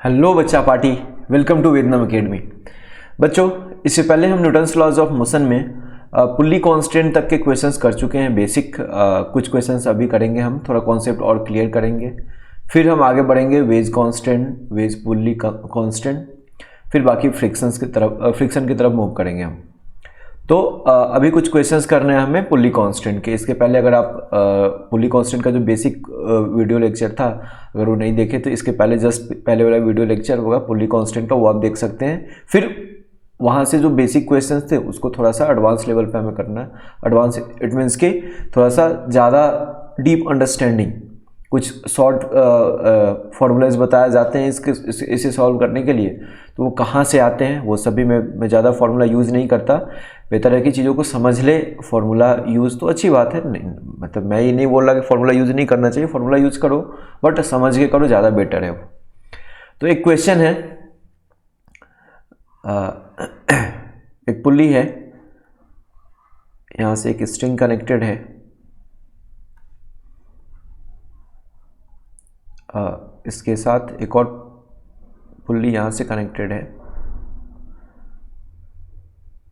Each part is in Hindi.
हेलो बच्चा पार्टी, वेलकम टू वेदनम अकेडमी। बच्चों, इससे पहले हम न्यूटन्स लॉज ऑफ मोशन में पुल्ली कांस्टेंट तक के क्वेश्चंस कर चुके हैं। बेसिक कुछ क्वेश्चंस अभी करेंगे, हम थोड़ा कॉन्सेप्ट और क्लियर करेंगे। फिर हम आगे बढ़ेंगे wedge constant, wedge pulley constant, फिर बाकी फ्रिक्शन की तरफ मूव करेंगे हम। तो अभी कुछ क्वेश्चंस करने हैं हमें पुल्ली कांस्टेंट के। इसके पहले अगर आप पुल्ली कांस्टेंट का जो बेसिक वीडियो लेक्चर था, अगर वो नहीं देखे तो इसके पहले जस्ट पहले वाला वीडियो लेक्चर होगा पुल्ली कांस्टेंट का, वो आप देख सकते हैं। फिर वहाँ से जो बेसिक क्वेश्चंस थे उसको थोड़ा सा एडवांस लेवल पे हमें करना है। एडवांस इट मीन्स कि थोड़ा सा ज़्यादा डीप अंडरस्टैंडिंग, कुछ शॉर्ट फॉर्मूलाज बताए जाते हैं इसे सॉल्व करने के लिए। तो वो कहाँ से आते हैं वो सभी मैं ज़्यादा फार्मूला यूज़ नहीं करता। बेहतर है कि चीज़ों को समझ ले। फार्मूला यूज़ तो अच्छी बात है, नहीं मतलब मैं ये नहीं बोल रहा कि फार्मूला यूज़ नहीं करना चाहिए, फार्मूला यूज़ करो बट समझ के करो, ज़्यादा बेटर है वो। तो एक क्वेश्चन है, एक पुल्ली है, यहाँ से एक स्ट्रिंग कनेक्टेड है, इसके साथ एक और पुल्ली यहाँ से कनेक्टेड है।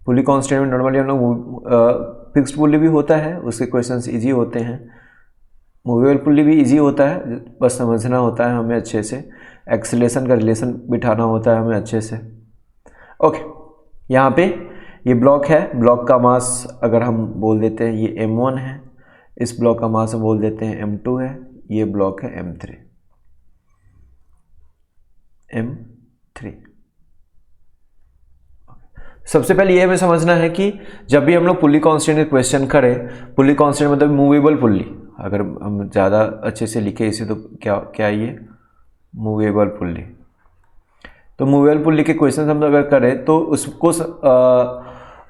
पुल्ली कांस्टेंट में नॉर्मली हम लोग फिक्स्ड पुल्ली भी होता है, उसके क्वेश्चंस इजी होते हैं। मूवेबल पुल्ली भी इजी होता है, बस समझना होता है हमें अच्छे से। एक्सेलेरेशन का रिलेशन बिठाना होता है हमें अच्छे से। ओके, यहाँ पे ये ब्लॉक है, ब्लॉक का मास अगर हम बोल देते हैं ये m1 है, इस ब्लॉक का मास हम बोल देते हैं m2 है, ये ब्लॉक है m3। सबसे पहले ये हमें समझना है कि जब भी हम लोग पुल्ली कांस्टेंट के क्वेश्चन करें, पुल्ली कांस्टेंट मतलब मूवेबल पुल्ली, अगर हम ज़्यादा अच्छे से लिखे इसे तो क्या ये मूवेबल पुल्ली। तो मूवेबल पुल्ली के क्वेश्चन हम अगर करें तो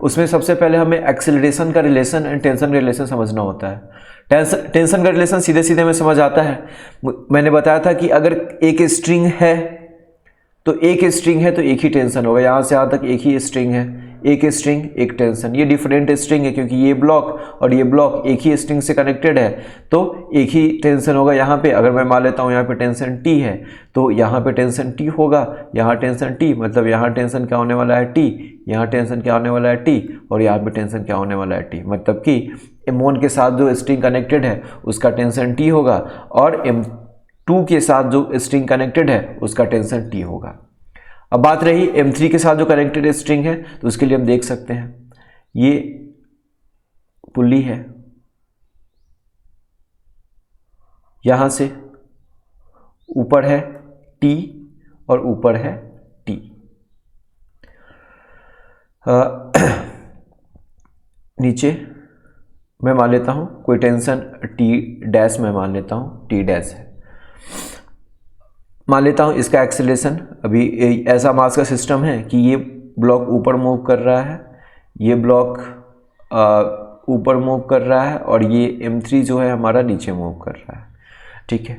उसमें सबसे पहले हमें एक्सेलरेशन का रिलेशन एंड टेंशन का रिलेशन समझना होता है। टेंशन का रिलेशन सीधे सीधे हमें समझ आता है। मैंने बताया था कि अगर एक स्ट्रिंग है तो एक स्ट्रिंग है तो एक ही टेंशन होगा, यहाँ से यहाँ तक एक ही स्ट्रिंग है, एक स्ट्रिंग एक टेंशन। ये डिफरेंट स्ट्रिंग है क्योंकि ये ब्लॉक और ये ब्लॉक एक ही स्ट्रिंग से कनेक्टेड है, तो एक ही टेंशन होगा। यहाँ पे अगर मैं मान लेता हूँ यहाँ पे टेंशन T है तो यहाँ पे टेंशन T होगा, यहाँ टेंशन T मतलब यहाँ टेंशन क्या होने वाला है T, यहाँ टेंशन क्या होने वाला है T, और यहाँ पे टेंशन क्या होने वाला है T। मतलब कि M1 के साथ जो स्ट्रिंग कनेक्टेड है उसका टेंशन T होगा और M2 के साथ जो स्ट्रिंग कनेक्टेड है उसका टेंशन T होगा। अब बात रही M3 के साथ जो कनेक्टेड स्ट्रिंग है तो उसके लिए हम देख सकते हैं ये पुल्ली है, यहां से ऊपर है T और ऊपर है T। नीचे मैं मान लेता हूं कोई टेंशन T डैश, मैं मान लेता हूं T डैश है। मान लेता हूँ इसका एक्सेलरेशन, अभी ऐसा मास का सिस्टम है कि ये ब्लॉक ऊपर मूव कर रहा है, ये ब्लॉक ऊपर मूव कर रहा है और ये M3 जो है हमारा नीचे मूव कर रहा है। ठीक है,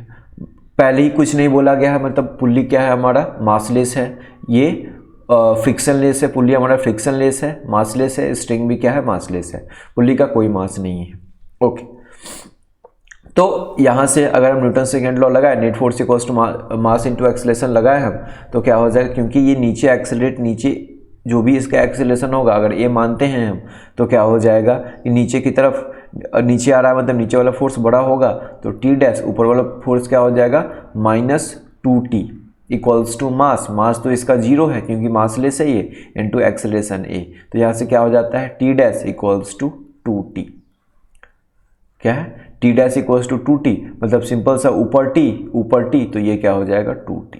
पहले ही कुछ नहीं बोला गया है, मतलब पुल्ली क्या है हमारा मासलेस है, ये फ्रिक्शनलेस है, पुल्ली हमारा फ्रिक्शनलेस है, मासलेस है, स्ट्रिंग भी क्या है मासलेस है, पुल्ली का कोई मास नहीं है। ओके, तो यहाँ से अगर हम न्यूटन सेकेंड लॉ लगाए, net force equals to mass into acceleration लगाए हम, तो क्या हो जाएगा, क्योंकि ये नीचे एक्सेलरेट, नीचे जो भी इसका एक्सेलरेशन होगा अगर ये मानते हैं हम, तो क्या हो जाएगा कि नीचे की तरफ नीचे आ रहा है, मतलब नीचे वाला फोर्स बड़ा होगा तो T डैश, ऊपर वाला फोर्स क्या हो जाएगा -2T इक्वल्स टू मास। मास तो इसका 0 है क्योंकि मासलेस है ये, इनटू एक्सेलरेशन A। तो यहाँ से क्या हो जाता है T dash equals to 2T। क्या है T dash equals to 2T, मतलब सिंपल सा ऊपर T तो ये क्या हो जाएगा 2T।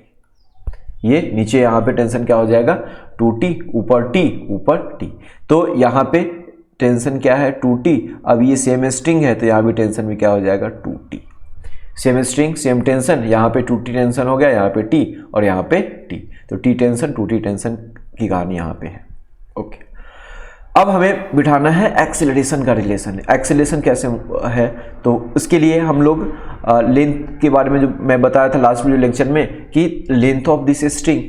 ये नीचे यहाँ पे टेंशन क्या हो जाएगा 2T, ऊपर T। तो यहाँ पे टेंशन क्या है 2T। अब ये सेम स्ट्रिंग है तो यहाँ भी टेंशन भी क्या हो जाएगा 2T। Same string same tension, यहाँ पे 2T टेंशन हो गया, यहाँ पे T और यहाँ पे T, तो T टेंशन 2T टेंशन की कहानी यहाँ पे है। ओके, अब हमें बिठाना है एक्सेलरेशन का रिलेशन। एक्सेलरेशन कैसे है, तो उसके लिए हम लोग लेंथ के बारे में जो मैं बताया था लास्ट वीडियो लेक्चर में कि length of this string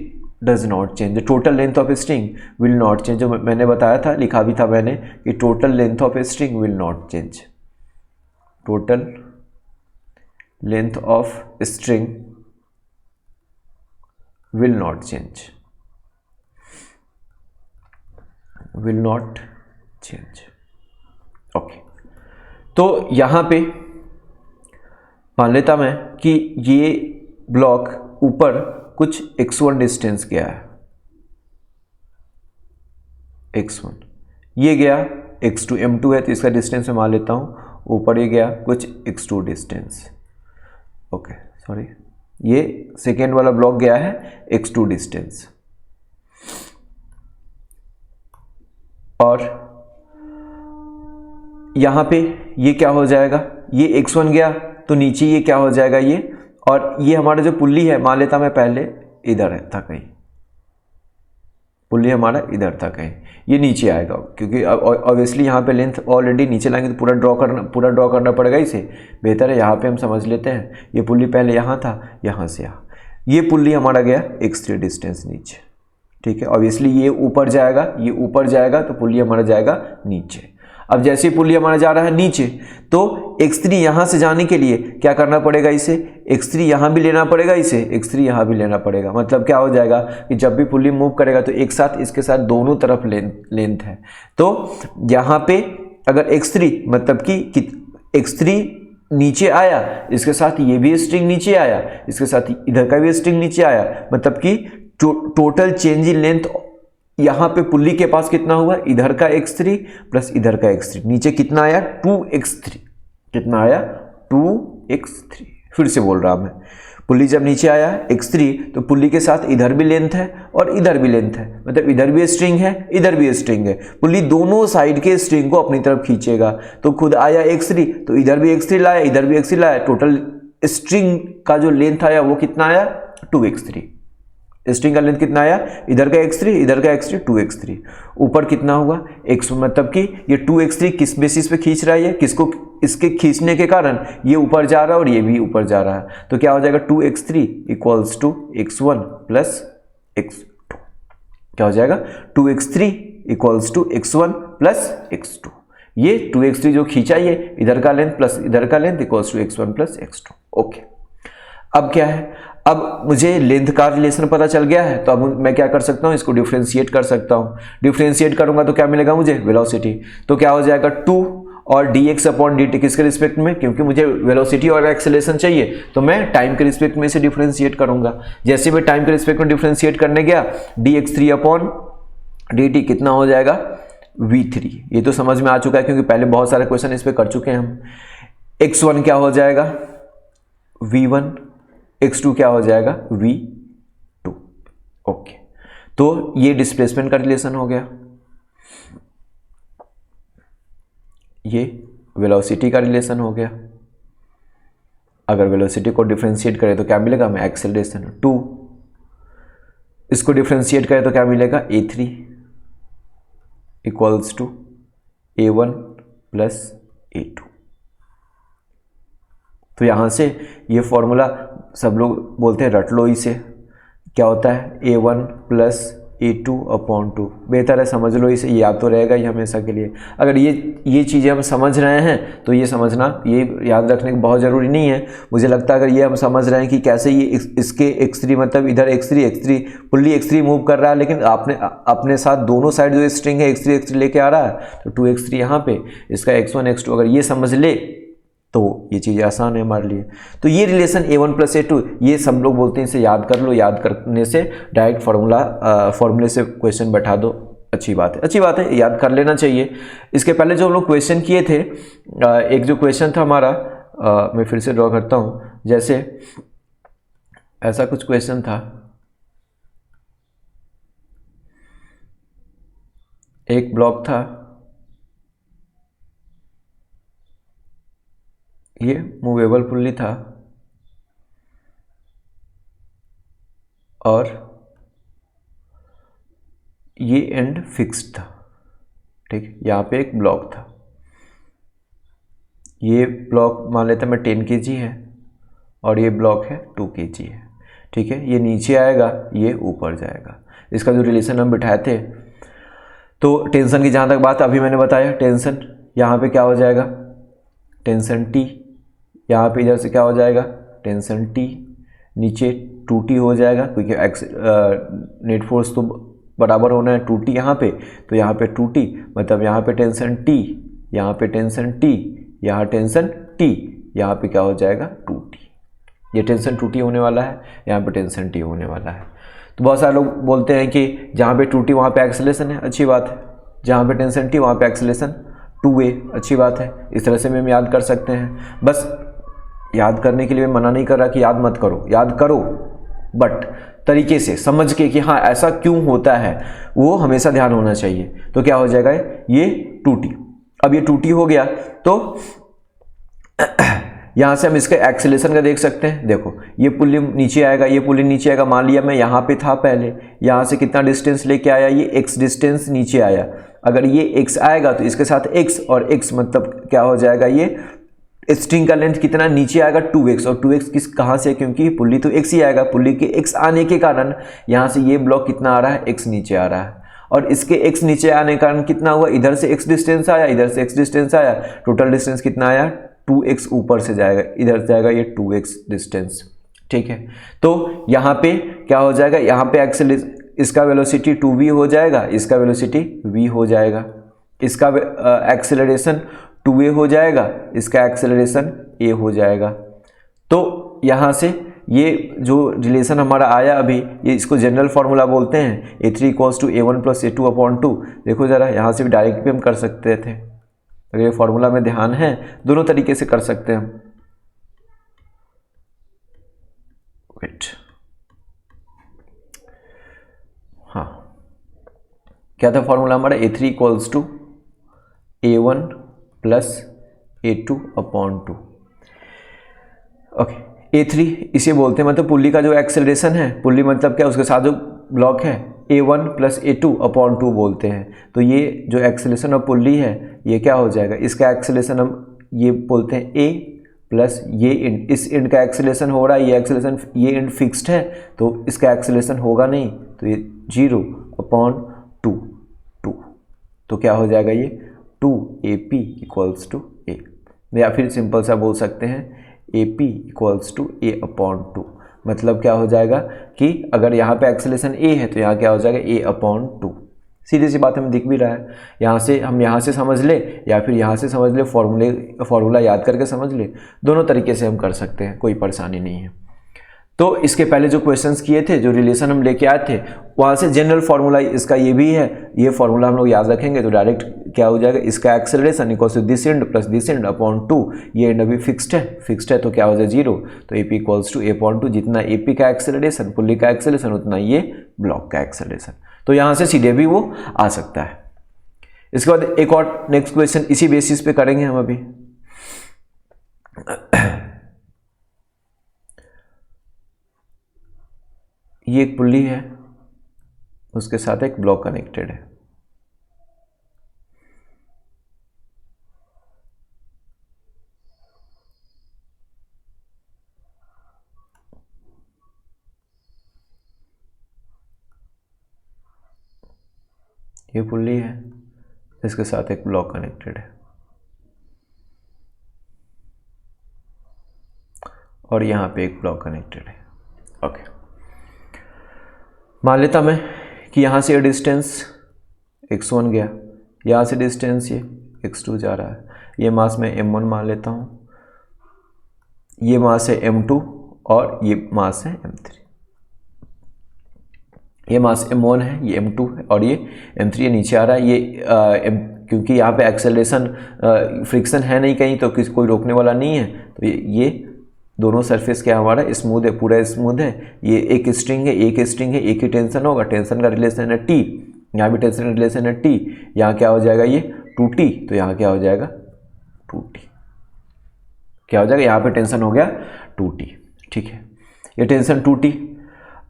does not change, the total length of string will not change. जो मैंने बताया था, लिखा भी था मैंने कि total length of string will not change, total length of string will not change, will not change. Okay, तो यहां पे मान लेता मैं कि ये ब्लॉक ऊपर कुछ x1 डिस्टेंस गया है, x1, ये गया x2, m2 है तो इसका डिस्टेंस मैं मान लेता हूं, ऊपर ये गया कुछ x2 डिस्टेंस। ओके सॉरी, ये सेकेंड वाला ब्लॉक गया है x2 डिस्टेंस, और यहां पे ये क्या हो जाएगा, ये x1 गया तो नीचे ये क्या हो जाएगा ये, और ये हमारा जो पुल्ली है मान लेता मैं पहले इधर था कहीं, पुल्ली हमारा इधर था कहीं, ये नीचे आएगा क्योंकि ऑब्वियसली यहाँ पे लेंथ ऑलरेडी नीचे लाएंगे तो पूरा ड्रॉ करना पड़ेगा इसे। बेहतर है यहाँ पे हम समझ लेते हैं, ये पुल्ली पहले यहाँ था, यहाँ से यहाँ, ये पुल्ली हमारा गया x3 डिस्टेंस नीचे, ठीक है। ऑब्वियसली ये ऊपर जाएगा, ये ऊपर जाएगा तो पुल्ली हमारा जाएगा नीचे। अब जैसे पुल्ली हमारा जा रहा है नीचे तो x3 यहाँ से जाने के लिए क्या करना पड़ेगा, इसे x3 यहाँ भी लेना पड़ेगा, इसे x3 यहाँ भी लेना पड़ेगा। मतलब क्या हो जाएगा कि जब भी पुल्ली मूव करेगा तो एक साथ इसके साथ दोनों तरफ लेंथ है। तो यहाँ पे अगर x3 मतलब कि x3 नीचे आया, इसके साथ ये भी स्ट्रिंग नीचे आया, इसके साथ इधर का भी स्ट्रिंग नीचे आया, मतलब कि टोटल चेंज इन लेंथ यहाँ पे पुल्ली के पास कितना हुआ, इधर का x3 प्लस इधर का x3, नीचे कितना आया 2x3, कितना आया 2x3। फिर से बोल रहा मैं, पुल्ली जब नीचे आया x3 तो पुल्ली के साथ इधर भी लेंथ है और इधर भी लेंथ है, मतलब इधर भी स्ट्रिंग है इधर भी स्ट्रिंग है, पुल्ली दोनों साइड के स्ट्रिंग को अपनी तरफ खींचेगा। तो खुद आया x3 तो इधर भी x3 लाया, इधर भी x3 लाया, टोटल स्ट्रिंग का जो लेंथ आया वो कितना आया 2x3। स्ट्रिंग का लेंथ कितना आया, इधर का x3 इधर का x3 2x3, ऊपर कितना हुआ x, मतलब कि ये 2x3 किस बेसिस पे खींच रहा है, ये किसको, इसके खींचने के कारण ये ऊपर जा रहा है और ये भी ऊपर जा रहा है। तो क्या हो जाएगा 2x3 equals to x1 plus x2, क्या हो जाएगा 2x3 equals to x1 plus x2। ये 2x3 जो खींचा ये इधर का लेंथ प्लस इधर का length equals to x1 plus x2। Okay, अब क्या है, अब मुझे लेंथ का रिलेशन पता चल गया है तो अब मैं क्या कर सकता हूं, इसको डिफरेंशिएट कर सकता हूं। डिफरेंशिएट करूंगा तो क्या मिलेगा मुझे, वेलोसिटी। तो क्या हो जाएगा 2 और dx अपॉन dt किसके रिस्पेक्ट में, क्योंकि मुझे वेलोसिटी और एक्सेलरेशन चाहिए तो मैं टाइम के रिस्पेक्ट में इसे डिफरेंशिएट करूंगा। जैसे मैं टाइम के रिस्पेक्ट में डिफरेंशिएट करने गया, dx3 अपॉन dt कितना हो जाएगा v3। ये तो समझ में आ चुका है क्योंकि पहले बहुत सारे क्वेश्चन इस पर कर चुके हैं हम। x1 क्या हो जाएगा v1, x2 क्या हो जाएगा v2। ओके, तो ये डिस्प्लेसमेंट का रिलेशन हो गया, ये वेलोसिटी का रिलेशन हो गया। अगर वेलोसिटी को डिफरेंशिएट करें तो क्या मिलेगा हमें, एक्सेलरेशन 2, इसको डिफरेंशिएट करें तो क्या मिलेगा a3 equals to a1 plus a2। तो यहाँ से ये फॉर्मूला सब लोग बोलते हैं रट लो इसे, क्या होता है a1 प्लस a2 अपॉन 2। बेहतर है समझ लो इसे, याद तो रहेगा ही हमेशा के लिए। अगर ये चीज़ें हम समझ रहे हैं तो ये समझना, ये याद रखने की बहुत ज़रूरी नहीं है। मुझे लगता है अगर ये हम समझ रहे हैं कि कैसे ये इसके x3 मतलब इधर x3 पुल्ली x3 मूव कर रहा है, लेकिन आपने अपने साथ दोनों साइड जो स्ट्रिंग है x3 लेके आ रहा है, तो 2x3 यहाँ पे, इसका x1 x2 अगर ये समझ ले तो ये चीज़ आसान है हमारे लिए। तो ये रिलेशन a1 प्लस a2 ये सब लोग बोलते हैं, इसे याद कर लो, याद करने से डायरेक्ट फॉर्मूले से क्वेश्चन बैठा दो, अच्छी बात है, अच्छी बात है, याद कर लेना चाहिए। इसके पहले जो हम लोग क्वेश्चन किए थे, एक जो क्वेश्चन था हमारा, मैं फिर से ड्रॉ करता हूँ। जैसे ऐसा कुछ क्वेश्चन था, एक ब्लॉक था, ये मूवेबल पुल्ली था और ये एंड फिक्स्ड था, ठीक। यहाँ पे एक ब्लॉक था, ये ब्लॉक मान लेते हैं मैं 10 kg है और ये ब्लॉक है 2 kg है, ठीक है। ये नीचे आएगा, ये ऊपर जाएगा। इसका जो रिलेशन हम बिठाए थे, तो टेंशन की जहाँ तक बात अभी मैंने बताया, टेंशन यहाँ पे क्या हो जाएगा, टेंशन T, यहाँ पे इधर से क्या हो जाएगा टेंशन T, नीचे 2t हो जाएगा, क्योंकि नेट फोर्स तो बराबर होना है 2t यहाँ पे, तो यहाँ पे 2t, मतलब यहाँ पे टेंशन t, यहाँ पे टेंशन t, यहाँ टेंशन t, यहाँ पे क्या हो जाएगा 2t। ये टेंशन 2t होने वाला है, यहाँ पे टेंशन t होने वाला है। तो बहुत सारे लोग बोलते हैं कि जहाँ पे 2t वहाँ पे एक्सेलरेशन है, अच्छी बात है, जहाँ पे टेंशन t वहाँ पे एक्सेलरेशन 2a, अच्छी बात है। इस तरह से हम याद कर सकते हैं। बस याद करने के लिए मैं मना नहीं कर रहा कि याद मत करो, याद करो, बट तरीके से समझ के कि हाँ ऐसा क्यों होता है वो हमेशा ध्यान होना चाहिए। तो क्या हो जाएगा ये 2t। अब ये 2t हो गया तो यहाँ से हम इसके एक्सेलरेशन का देख सकते हैं। देखो ये पुल्ली नीचे आएगा, ये पुल्ली नीचे आएगा। मान लिया मैं यहाँ पे था पहले, यहाँ से कितना डिस्टेंस लेके आया, ये x डिस्टेंस नीचे आया। अगर ये x आएगा तो इसके साथ x, और x मतलब क्या हो जाएगा, ये स्ट्रिंग का लेंथ कितना नीचे आएगा 2x, और 2x किस कहाँ से, क्योंकि पुल्ली तो x ही आएगा। पुल्ली के x आने के कारण यहाँ से ये ब्लॉक कितना आ रहा है, x नीचे आ रहा है, और इसके x नीचे आने के कारण कितना हुआ, इधर से x डिस्टेंस आया, इधर से x डिस्टेंस आया, टोटल डिस्टेंस कितना आया 2x, ऊपर से जाएगा, इधर जाएगा ये 2x डिस्टेंस। ठीक है, तो यहाँ पे क्या हो जाएगा, यहाँ पे इसका वेलोसिटी 2v हो जाएगा, इसका वेलोसिटी v हो जाएगा, इसका एक्सेलरेशन 2a हो जाएगा, इसका एक्सेलरेशन a हो जाएगा। तो यहाँ से ये जो रिलेशन हमारा आया अभी, ये इसको जनरल फार्मूला बोलते हैं, a3 = a1 + a2/2। देखो ज़रा, यहाँ से भी डायरेक्ट भी हम कर सकते थे, अगर ये फार्मूला में ध्यान है, दोनों तरीके से कर सकते हैं हम। वेट, हाँ, क्या था फार्मूला हमारा, a3 = a1 + a2/2। Okay, a3 इसे बोलते हैं, मतलब पुल्ली का जो एक्सेलरेशन है, पुल्ली मतलब क्या, उसके साथ जो ब्लॉक है a1 + a2/2 बोलते हैं। तो ये जो एक्सेलरेशन ऑफ पुल्ली है ये क्या हो जाएगा, इसका एक्सेलरेशन हम ये बोलते हैं a प्लस ये एंड, इस एंड का एक्सेलरेशन हो रहा है, ये एक्सेलरेशन, ये एंड फिक्स्ड है तो इसका एक्सेलरेशन होगा नहीं, तो ये 0/2। तो क्या हो जाएगा, ये 2AP = a, या फिर सिंपल सा बोल सकते हैं AP = a/2। मतलब क्या हो जाएगा कि अगर यहाँ पे एक्सेलरेशन a है तो यहाँ क्या हो जाएगा a/2। सीधी सी बात हमें दिख भी रहा है। यहाँ से हम यहाँ से समझ ले या फिर यहाँ से समझ ले, फॉर्मूला याद करके समझ ले, दोनों तरीके से हम कर सकते हैं, कोई परेशानी नहीं है। तो इसके पहले जो क्वेश्चंस किए थे, जो रिलेशन हम लेके आए थे, वहाँ से जनरल फार्मूला इसका ये भी है, ये फार्मूला हम लोग याद रखेंगे तो डायरेक्ट क्या हो जाएगा, इसका acceleration = this and plus this and /2। ये एंड अभी फिक्स्ड है तो क्या हो जाए 0, तो AP = a/2। जितना AP का एक्सेलरेशन, पुल्ली का एक्सेलरेशन, उतना ये ब्लॉक का एक्सेलरेशन। तो यहाँ से सीधे भी वो आ सकता है। इसके बाद एक और नेक्स्ट क्वेश्चन इसी बेसिस पे करेंगे हम अभी। ये एक पुल्ली है, उसके साथ एक ब्लॉक कनेक्टेड है। ये पुल्ली है, इसके साथ एक ब्लॉक कनेक्टेड है, और यहाँ पे एक ब्लॉक कनेक्टेड है। ओके, मान लेता मैं कि यहाँ से ये डिस्टेंस x1 गया, यहाँ से डिस्टेंस ये x2 जा रहा है। ये मास मैं m1 मान लेता हूँ, ये मास है m2 और ये मास है m3। ये मास m1 है, ये m2 है और ये m3, ये नीचे आ रहा है। ये क्योंकि यहाँ पे एक्सेलरेशन फ्रिक्शन है नहीं कहीं, तो कोई रोकने वाला नहीं है, तो ये दोनों सरफेस क्या हमारा स्मूथ है, पूरा स्मूथ है। ये एक स्ट्रिंग है, एक ही टेंशन होगा, टेंशन का रिलेशन है T, यहाँ भी टेंशन का रिलेशन है T। यहाँ क्या हो जाएगा, ये 2T, तो यहाँ क्या हो जाएगा 2T। क्या हो जाएगा, यहाँ पे टेंशन हो गया 2T। ठीक है, ये टेंशन 2T।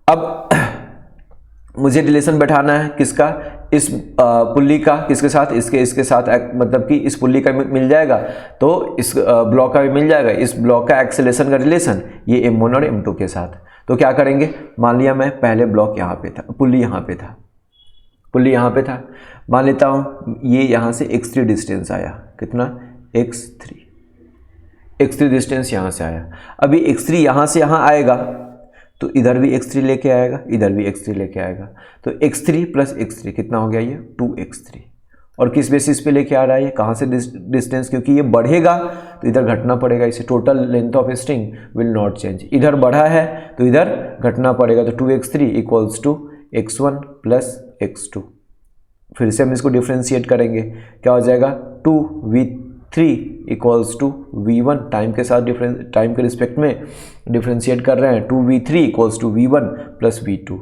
अब मुझे रिलेशन बैठाना है किसका, इस पुल्ली का किसके साथ, इसके साथ, मतलब कि इस पुल्ली का मिल जाएगा तो इस ब्लॉक का भी मिल जाएगा। इस ब्लॉक का एक्सेलरेशन का रिलेशन ये m1 और m2 के साथ। तो क्या करेंगे, मान लिया मैं पहले ब्लॉक यहाँ पे था, पुल्ली यहाँ पे था, मान लेता हूँ ये यहाँ से x3 डिस्टेंस आया, कितना x3 डिस्टेंस यहाँ से आया। अभी x3 यहाँ से यहाँ आएगा तो इधर भी x3 लेके आएगा, इधर भी x3 लेके आएगा, तो x3 प्लस x3 कितना हो गया ये 2x3। और किस बेसिस पे लेके आ रहा है ये, कहाँ से डिस्टेंस, क्योंकि ये बढ़ेगा तो इधर घटना पड़ेगा, इसे total length of string will not change. इधर बढ़ा है तो इधर घटना पड़ेगा, तो 2x3 equals to x1 plus x2। फिर से हम इसको डिफ्रेंशिएट करेंगे, क्या हो जाएगा 2v3 equals to v1, time के साथ टाइम के रिस्पेक्ट में डिफ्रेंशिएट कर रहे हैं, 2v3 equals to v1 plus v2।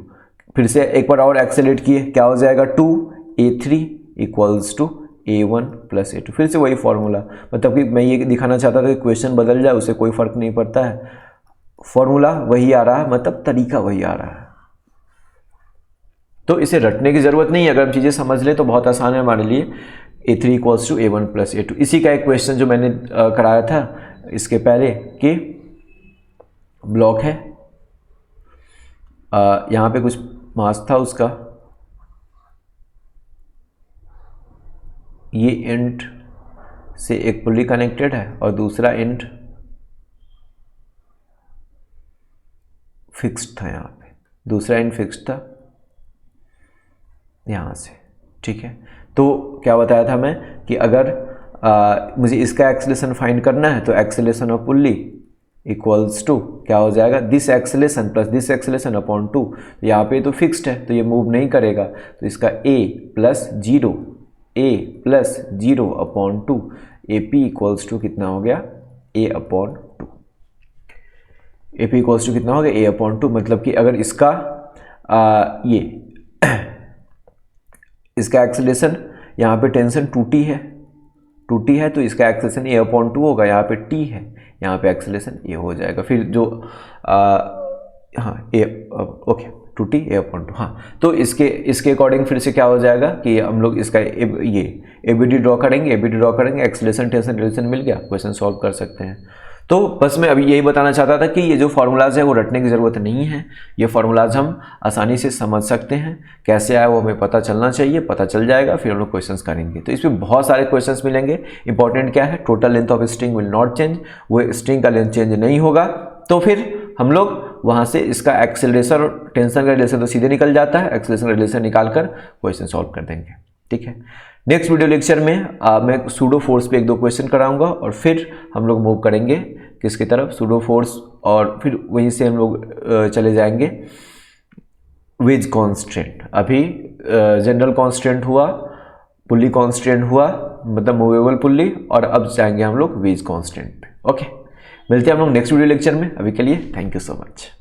फिर से एक बार और एक्सेलेरेट किए, क्या हो जाएगा 2a3 equals to a1 plus a2। फिर से वही फॉर्मूला, मतलब कि मैं ये दिखाना चाहता था कि क्वेश्चन बदल जाए उससे कोई फर्क नहीं पड़ता है, फॉर्मूला वही आ रहा है, मतलब तरीका वही आ रहा है। तो इसे रटने की ज़रूरत नहीं है, अगर हम चीज़ें समझ लें तो बहुत आसान है हमारे लिए। a3 equals to a1 plus a2, इसी का एक क्वेश्चन जो मैंने कराया था इसके पहले कि ब्लॉक है, यहाँ पे कुछ मास था उसका, ये एंड से एक पुली कनेक्टेड है और दूसरा एंड फिक्स्ड था, यहाँ पे दूसरा एंड फिक्स्ड था यहाँ से, ठीक है। तो क्या बताया था मैं कि अगर मुझे इसका एक्सेलेरेशन फाइंड करना है तो acceleration of pulley equals to क्या हो जाएगा, this acceleration plus this acceleration upon 2। यहाँ पे तो फिक्स्ड है तो ये मूव नहीं करेगा, तो इसका a plus 0 upon 2, AP equals to कितना हो गया a upon 2। AP equals to कितना हो गया a अपॉन 2, मतलब कि अगर इसका इसका एक्सेलेरेशन यहाँ पे टेंशन 2t है तो इसका एक्सेलेरेशन a अपॉन 2 होगा, यहाँ पे t है, यहाँ पे एक्सेलेरेशन a हो जाएगा। फिर जो हाँ ओके 2t a अपॉन 2, हाँ। तो इसके अकॉर्डिंग फिर से क्या हो जाएगा कि हम लोग इसका ये ABD ड्रॉ करेंगे, एक्सेलेरेशन टेंशन रिलेशन मिल गया, क्वेश्चन सॉल्व कर सकते हैं। तो बस मैं अभी यही बताना चाहता था कि ये जो फार्मूलाज है वो रटने की ज़रूरत नहीं है, ये फार्मूलाज हम आसानी से समझ सकते हैं, कैसे आया वो हमें पता चलना चाहिए, पता चल जाएगा, फिर हम लोग क्वेश्चंस करेंगे। तो इसमें बहुत सारे क्वेश्चंस मिलेंगे। इंपॉर्टेंट क्या है, total length of string will not change, वो स्ट्रिंग का लेंथ चेंज नहीं होगा, तो फिर हम लोग वहाँ से इसका एक्सेलरेशन और टेंशन का रिलेशन तो सीधे निकल जाता है, एक्सेलरेशन रिलेशन निकाल कर क्वेश्चन सॉल्व कर देंगे, ठीक है। नेक्स्ट वीडियो लेक्चर में मैं सूडो फोर्स पे 1-2 क्वेश्चन कराऊंगा और फिर हम लोग मूव करेंगे किसकी तरफ, सूडो फोर्स, और फिर वहीं से हम लोग चले जाएंगे वेज कॉन्स्टेंट। अभी जनरल कॉन्स्टेंट हुआ, पुल्ली कॉन्स्टेंट हुआ, मतलब मूवेबल पुल्ली, और अब जाएंगे हम लोग वेज कॉन्स्टेंट पे। ओके, मिलते हैं हम लोग नेक्स्ट वीडियो लेक्चर में। अभी के लिए थैंक यू सो मच।